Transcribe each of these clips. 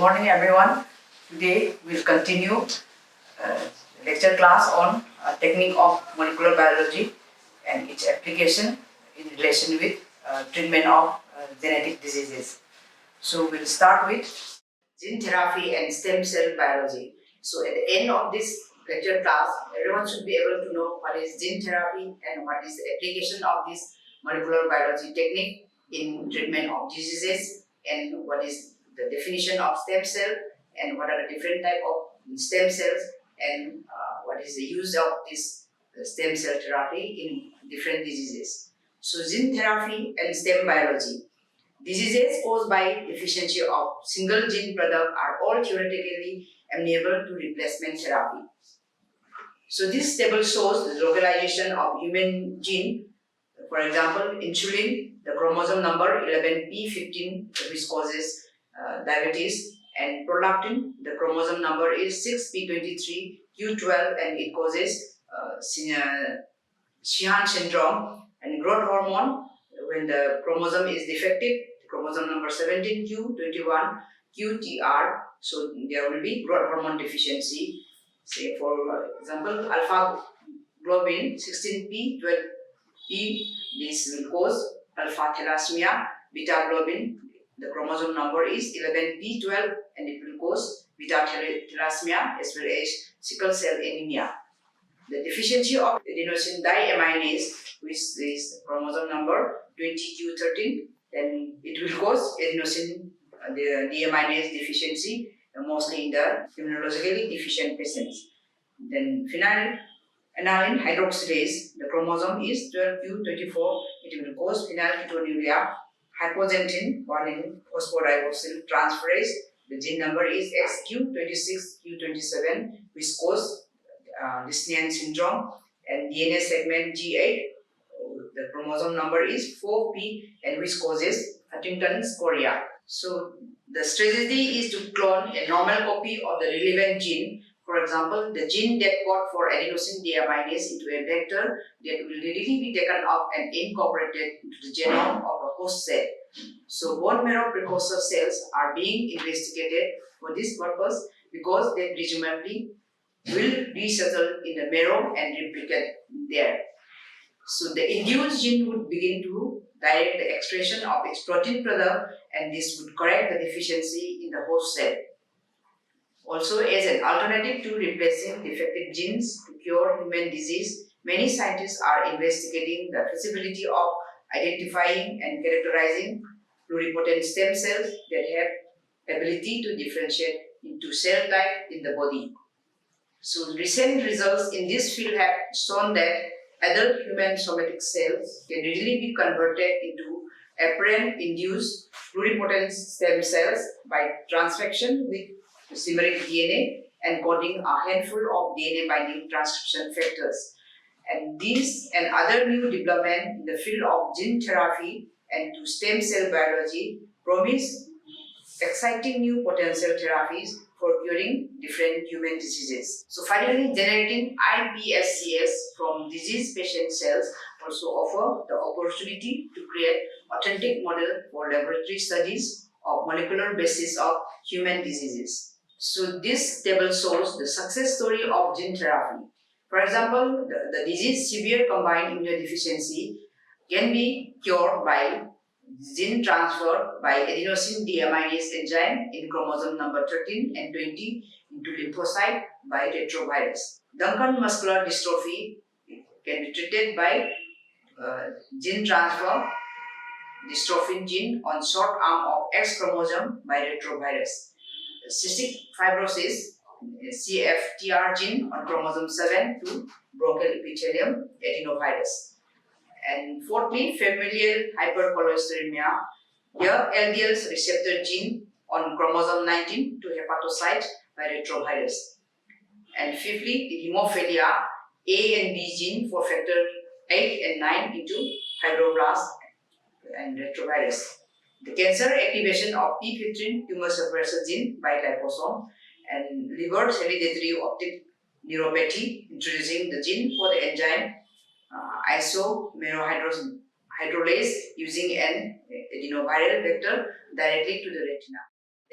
morning everyone. Today we'll continue lecture class on technique of molecular biology and its application in relation with treatment of genetic diseases. So we'll start with gene therapy and stem cell biology. So at the end of this lecture class, everyone should be able to know what is gene therapy and what is the application of this molecular biology technique in treatment of diseases, and what is the definition of stem cell, and what are the different type of stem cells, and what is the use of this stem cell therapy in different diseases. So gene therapy and stem biology. Diseases caused by deficiency of single gene product are all theoretically amenable to replacement therapy. So this table shows the localization of human gene. For example, insulin, the chromosome number 11p15, which causes diabetes, and prolactin, the chromosome number is 6p23q12, and it causes Sheehan syndrome. And growth hormone, when the chromosome is defective, chromosome number 17q21qtr, so there will be growth hormone deficiency. Say for example, alpha globin 16p12p, this will cause alpha thalassemia. Beta globin, the chromosome number is 11p12, and it will cause beta thalassemia as well as sickle cell anemia. The deficiency of adenosine diaminase, which is chromosome number 20q13, then it will cause adenosine deaminase deficiency, mostly in the immunologically deficient patients. Then phenylalanine hydroxylase, the chromosome is 12q24, it will cause phenylketonuria. Hypoxanthine 1 phosphodigoxyl transferase, the gene number is xq26q27, which cause Dystonia syndrome. And DNA segment G8, the chromosome number is 4p, and which causes Huntington's chorea. So the strategy is to clone a normal copy of the relevant gene. For example, the gene that code for adenosine deaminase into a vector that will readily be taken up and incorporated into the genome of a host cell. So bone marrow precursor cells are being investigated for this purpose because they presumably will resettle in the marrow and replicate there. So the induced gene would begin to direct the expression of its protein product, and this would correct the deficiency in the host cell. Also, as an alternative to replacing defective genes to cure human disease, many scientists are investigating the feasibility of identifying and characterizing pluripotent stem cells that have ability to differentiate into cell type in the body. So recent results in this field have shown that adult human somatic cells can readily be converted into apparent induced pluripotent stem cells by transfection with chimeric DNA and coding a handful of DNA binding transcription factors. And these and other new developments in the field of gene therapy and to stem cell biology promise exciting new potential therapies for curing different human diseases. So finally, generating iPSCs from disease patient cells also offer the opportunity to create authentic model for laboratory studies of molecular basis of human diseases. So this table shows the success story of gene therapy. For example, the disease severe combined immunodeficiency can be cured by gene transfer by adenosine deaminase enzyme in chromosome number 13 and 20 into lymphocyte by retrovirus. Duchenne muscular dystrophy can be treated by gene transfer dystrophin gene on short arm of X chromosome by retrovirus. Cystic fibrosis, CFTR gene on chromosome 7 to bronchial epithelium adenovirus. And fourthly, familial hypercholesterolemia. Here, LDL receptor gene on chromosome 19 to hepatocyte by retrovirus. And fifthly, the hemophilia A and B gene for factor 8 and 9 into fibroblast and retrovirus. The cancer activation of p15 tumor suppressor gene by liposome, and liver hereditary optic neuropathy introducing the gene for the enzyme isomerahydrolase using an adenoviral vector directly to the retina.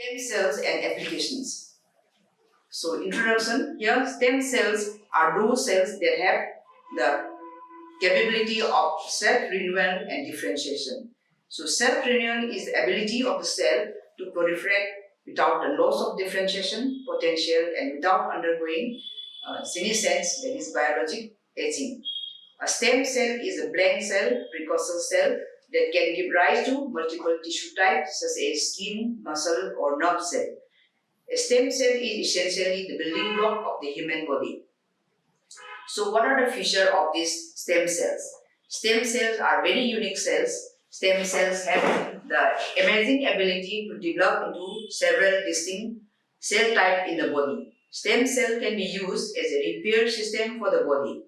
Stem cells and applications. So introduction, here stem cells are those cells that have the capability of self-renewal and differentiation. So self-renewal is the ability of the cell to proliferate without the loss of differentiation potential and without undergoing senescence, that is biologic aging. A stem cell is a blank cell, precursor cell that can give rise to multiple tissue types such as skin, muscle or nerve cell. A stem cell is essentially the building block of the human body. So what are the features of these stem cells? Stem cells are very unique cells. Stem cells have the amazing ability to develop into several distinct cell types in the body. Stem cell can be used as a repair system for the body.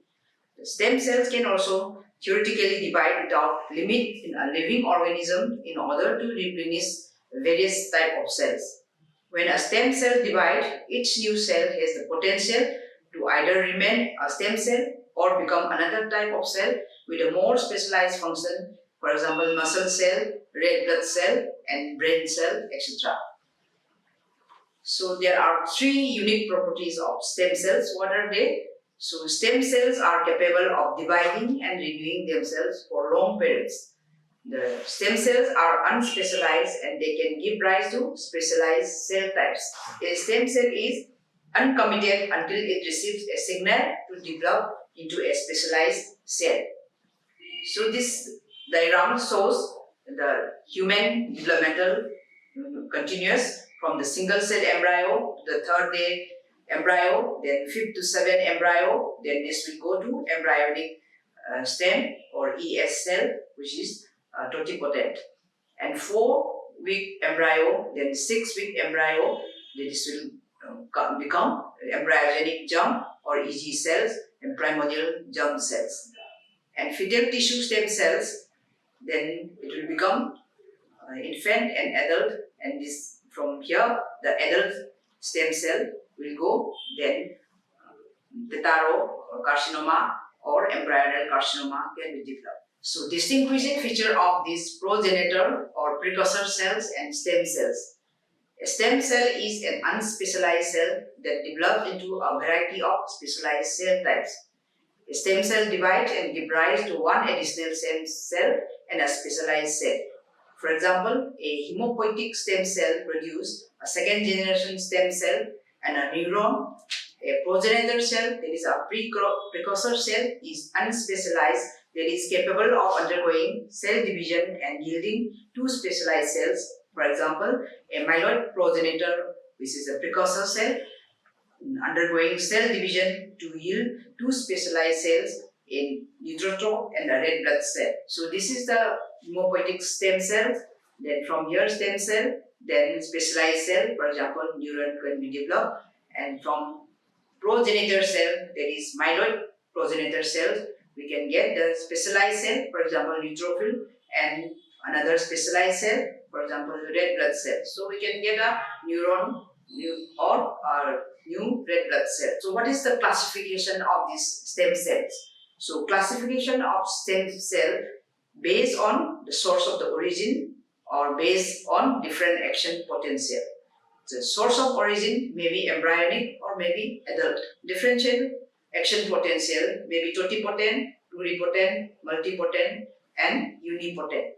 The stem cells can also theoretically divide without limit in a living organism in order to replenish various types of cells. When a stem cell divides, each new cell has the potential to either remain a stem cell or become another type of cell with a more specialized function, for example, muscle cell, red blood cell, and brain cell, etc. So there are three unique properties of stem cells. What are they? So stem cells are capable of dividing and renewing themselves for long periods. The stem cells are unspecialized and they can give rise to specialized cell types. A stem cell is uncommitted until it receives a signal to develop into a specialized cell. So this diagram shows the human developmental continuous from the single cell embryo to the third day embryo, then 5th to 7th embryo, then this will go to embryonic stem or ES cell, which is totipotent. And 4-week embryo, then 6-week embryo, then this will become embryogenic germ or EG cells and primordial germ cells. And fetal tissue stem cells, then it will become infant and adult, and this from here the adult stem cell will go, then carcinoma or embryonal carcinoma can be developed. So distinguishing feature of these progenitor or precursor cells and stem cells. A stem cell is an unspecialized cell that develops into a variety of specialized cell types. A stem cell divides and gives rise to one additional stem cell and a specialized cell. For example, a hematopoietic stem cell produces a second generation stem cell and a neuron. A progenitor cell, that is a precursor cell, is unspecialized, that is capable of undergoing cell division and yielding two specialized cells. For example, a myeloid progenitor, which is a precursor cell, undergoing cell division to yield two specialized cells in neutrophil and a red blood cell. So this is the hematopoietic stem cell. Then from here stem cell, then specialized cell, for example, neuron can be developed, and from progenitor cell, that is myeloid progenitor cells, we can get the specialized cell, for example, neutrophil, and another specialized cell, for example, red blood cell. So we can get a neuron or new red blood cell. So what is the classification of these stem cells? So classification of stem cell based on the source of the origin or based on different action potential. The source of origin may be embryonic or may be adult. Differential action potential may be totipotent, pluripotent, multipotent, and unipotent.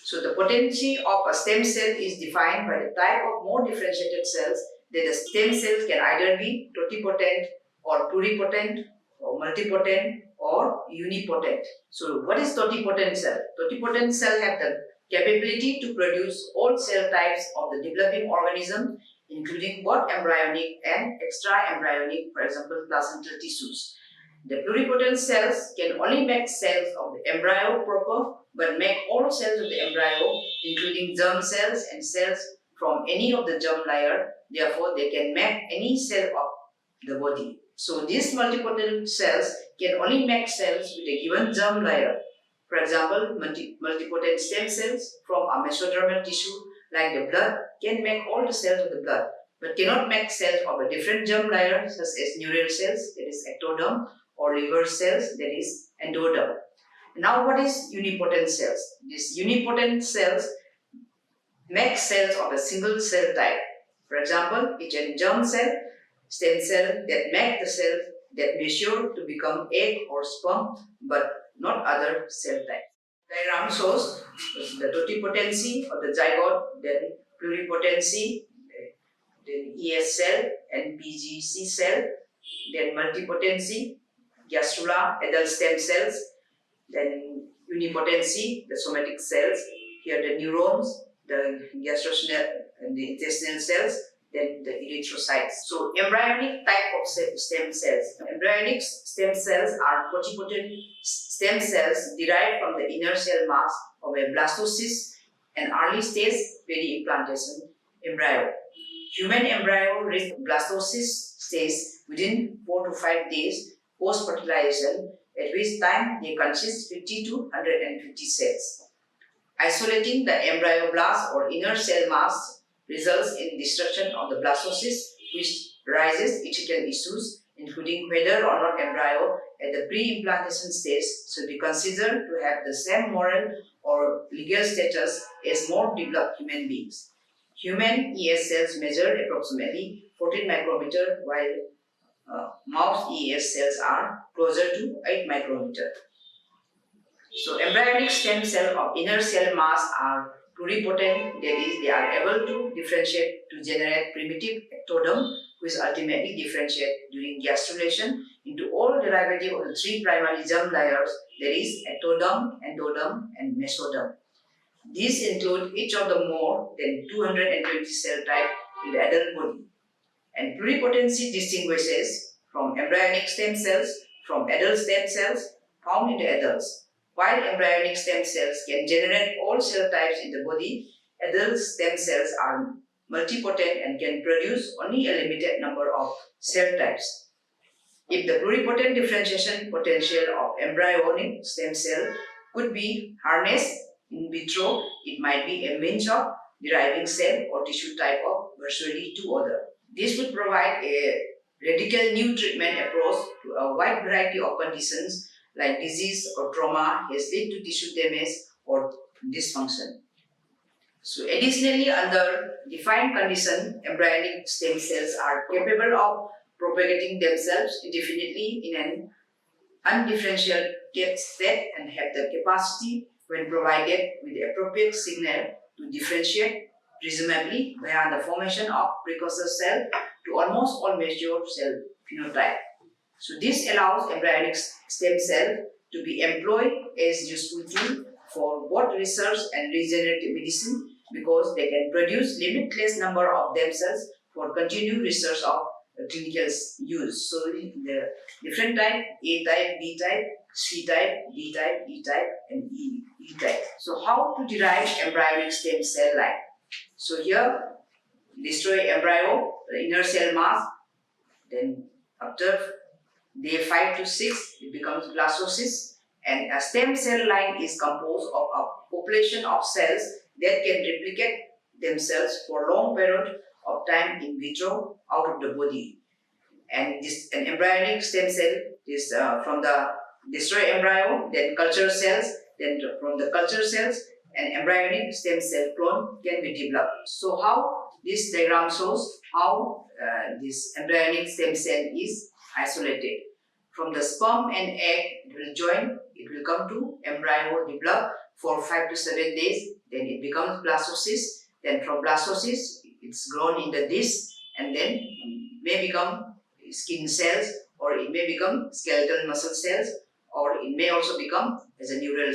So the potency of a stem cell is defined by the type of more differentiated cells that the stem cells can either be totipotent or pluripotent or multipotent or unipotent. So what is totipotent cell? Totipotent cell have the capability to produce all cell types of the developing organism, including both embryonic and extra-embryonic, for example, placental tissues. The pluripotent cells can only make cells of the embryo proper, but make all cells of the embryo, including germ cells and cells from any of the germ layer. Therefore, they can make any cell of the body. So these multipotent cells can only make cells with a given germ layer. For example, multipotent stem cells from a mesodermal tissue like the blood can make all the cells of the blood, but cannot make cells of a different germ layer such as neural cells, that is ectoderm, or liver cells, that is endoderm. Now what is unipotent cells? These unipotent cells make cells of a single cell type. For example, it's a germ cell, stem cell that make the cell that mature to become egg or sperm, but not other cell type. Diagram shows the totipotency of the zygote, then pluripotency, then ES cell and PGC cell, then multipotency, gastrula, adult stem cells, then unipotency, the somatic cells, here the neurons, the gastrointestinal and the intestinal cells, then the erythrocytes. So embryonic type of stem cells. Embryonic stem cells are totipotent stem cells derived from the inner cell mass of a blastocyst, an early stage peri-implantation embryo. Human embryo reach blastocyst stage within 4 to 5 days post-fertilization, at which time they consist 50 to 150 cells. Isolating the embryoblast or inner cell mass results in destruction of the blastocyst, which raises ethical issues, including whether or not embryo at the pre-implantation stage should be considered to have the same moral or legal status as more developed human beings. Human ES cells measure approximately 14 micrometer, while mouse ES cells are closer to 8 micrometer. So embryonic stem cell of inner cell mass are pluripotent, that is, they are able to differentiate to generate primitive ectoderm, which ultimately differentiate during gastrulation into all derivative of the three primary germ layers, that is, ectoderm, endoderm, and mesoderm. These include each of the more than 220 cell type in the adult body. And pluripotency distinguishes from embryonic stem cells from adult stem cells found in the adults. While embryonic stem cells can generate all cell types in the body, adult stem cells are multipotent and can produce only a limited number of cell types. If the pluripotent differentiation potential of embryonic stem cell could be harnessed in vitro, it might be a means of deriving cell or tissue type of virtually two other. This would provide a radical new treatment approach to a wide variety of conditions like disease or trauma has led to tissue damage or dysfunction. So additionally, under defined condition, embryonic stem cells are capable of propagating themselves indefinitely in an undifferentiated state and have the capacity, when provided with the appropriate signal, to differentiate, presumably via the formation of precursor cell to almost all mature cell phenotype. So this allows embryonic stem cell to be employed as useful tool for both research and regenerative medicine, because they can produce limitless number of themselves for continued research of clinical use. So the different type, A type, B type, C type, D type, E type, and E type. So how to derive embryonic stem cell line? So here, destroy embryo, the inner cell mass, then after day 5 to 6, it becomes blastocyst, and a stem cell line is composed of a population of cells that can replicate themselves for long period of time in vitro out of the body. And an embryonic stem cell is from the destroy embryo, then culture cells, then from the culture cells, an embryonic stem cell clone can be developed. So how this diagram shows how this embryonic stem cell is isolated. From the sperm and egg, it will join, it will come to embryo develop for 5 to 7 days, then it becomes blastocyst, then from blastocyst, it's grown in the disc, and then may become skin cells, or it may become skeletal muscle cells, or it may also become as a neural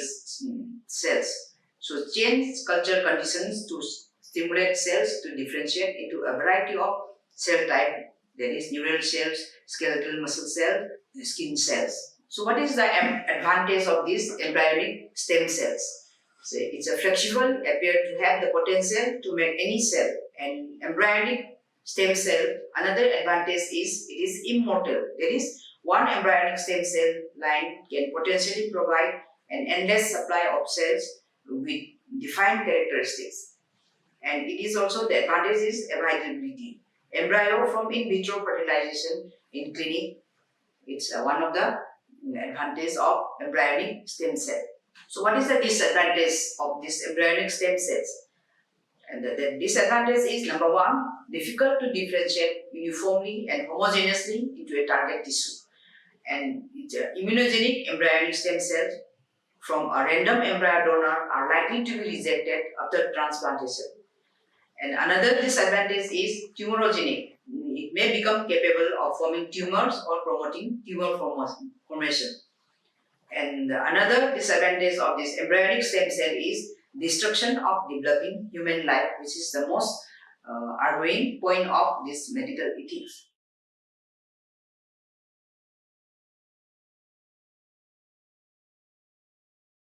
cells. So change culture conditions to stimulate cells to differentiate into a variety of cell type, that is neural cells, skeletal muscle cells, skin cells. So what is the advantage of these embryonic stem cells? So it's a flexible, appear to have the potential to make any cell, and embryonic stem cell, another advantage is it is immortal. That is, one embryonic stem cell line can potentially provide an endless supply of cells with defined characteristics. And it is also the advantage is availability. Embryo from in vitro fertilization in clinic, it's one of the advantages of embryonic stem cell. So what is the disadvantage of these embryonic stem cells? And the disadvantage is number one, difficult to differentiate uniformly and homogeneously into a target tissue. And immunogenic embryonic stem cells from a random embryo donor are likely to be rejected after transplantation. And another disadvantage is tumorogenic. It may become capable of forming tumors or promoting tumor formation. And another disadvantage of this embryonic stem cell is destruction of developing human life, which is the most arguing point of this medical ethics.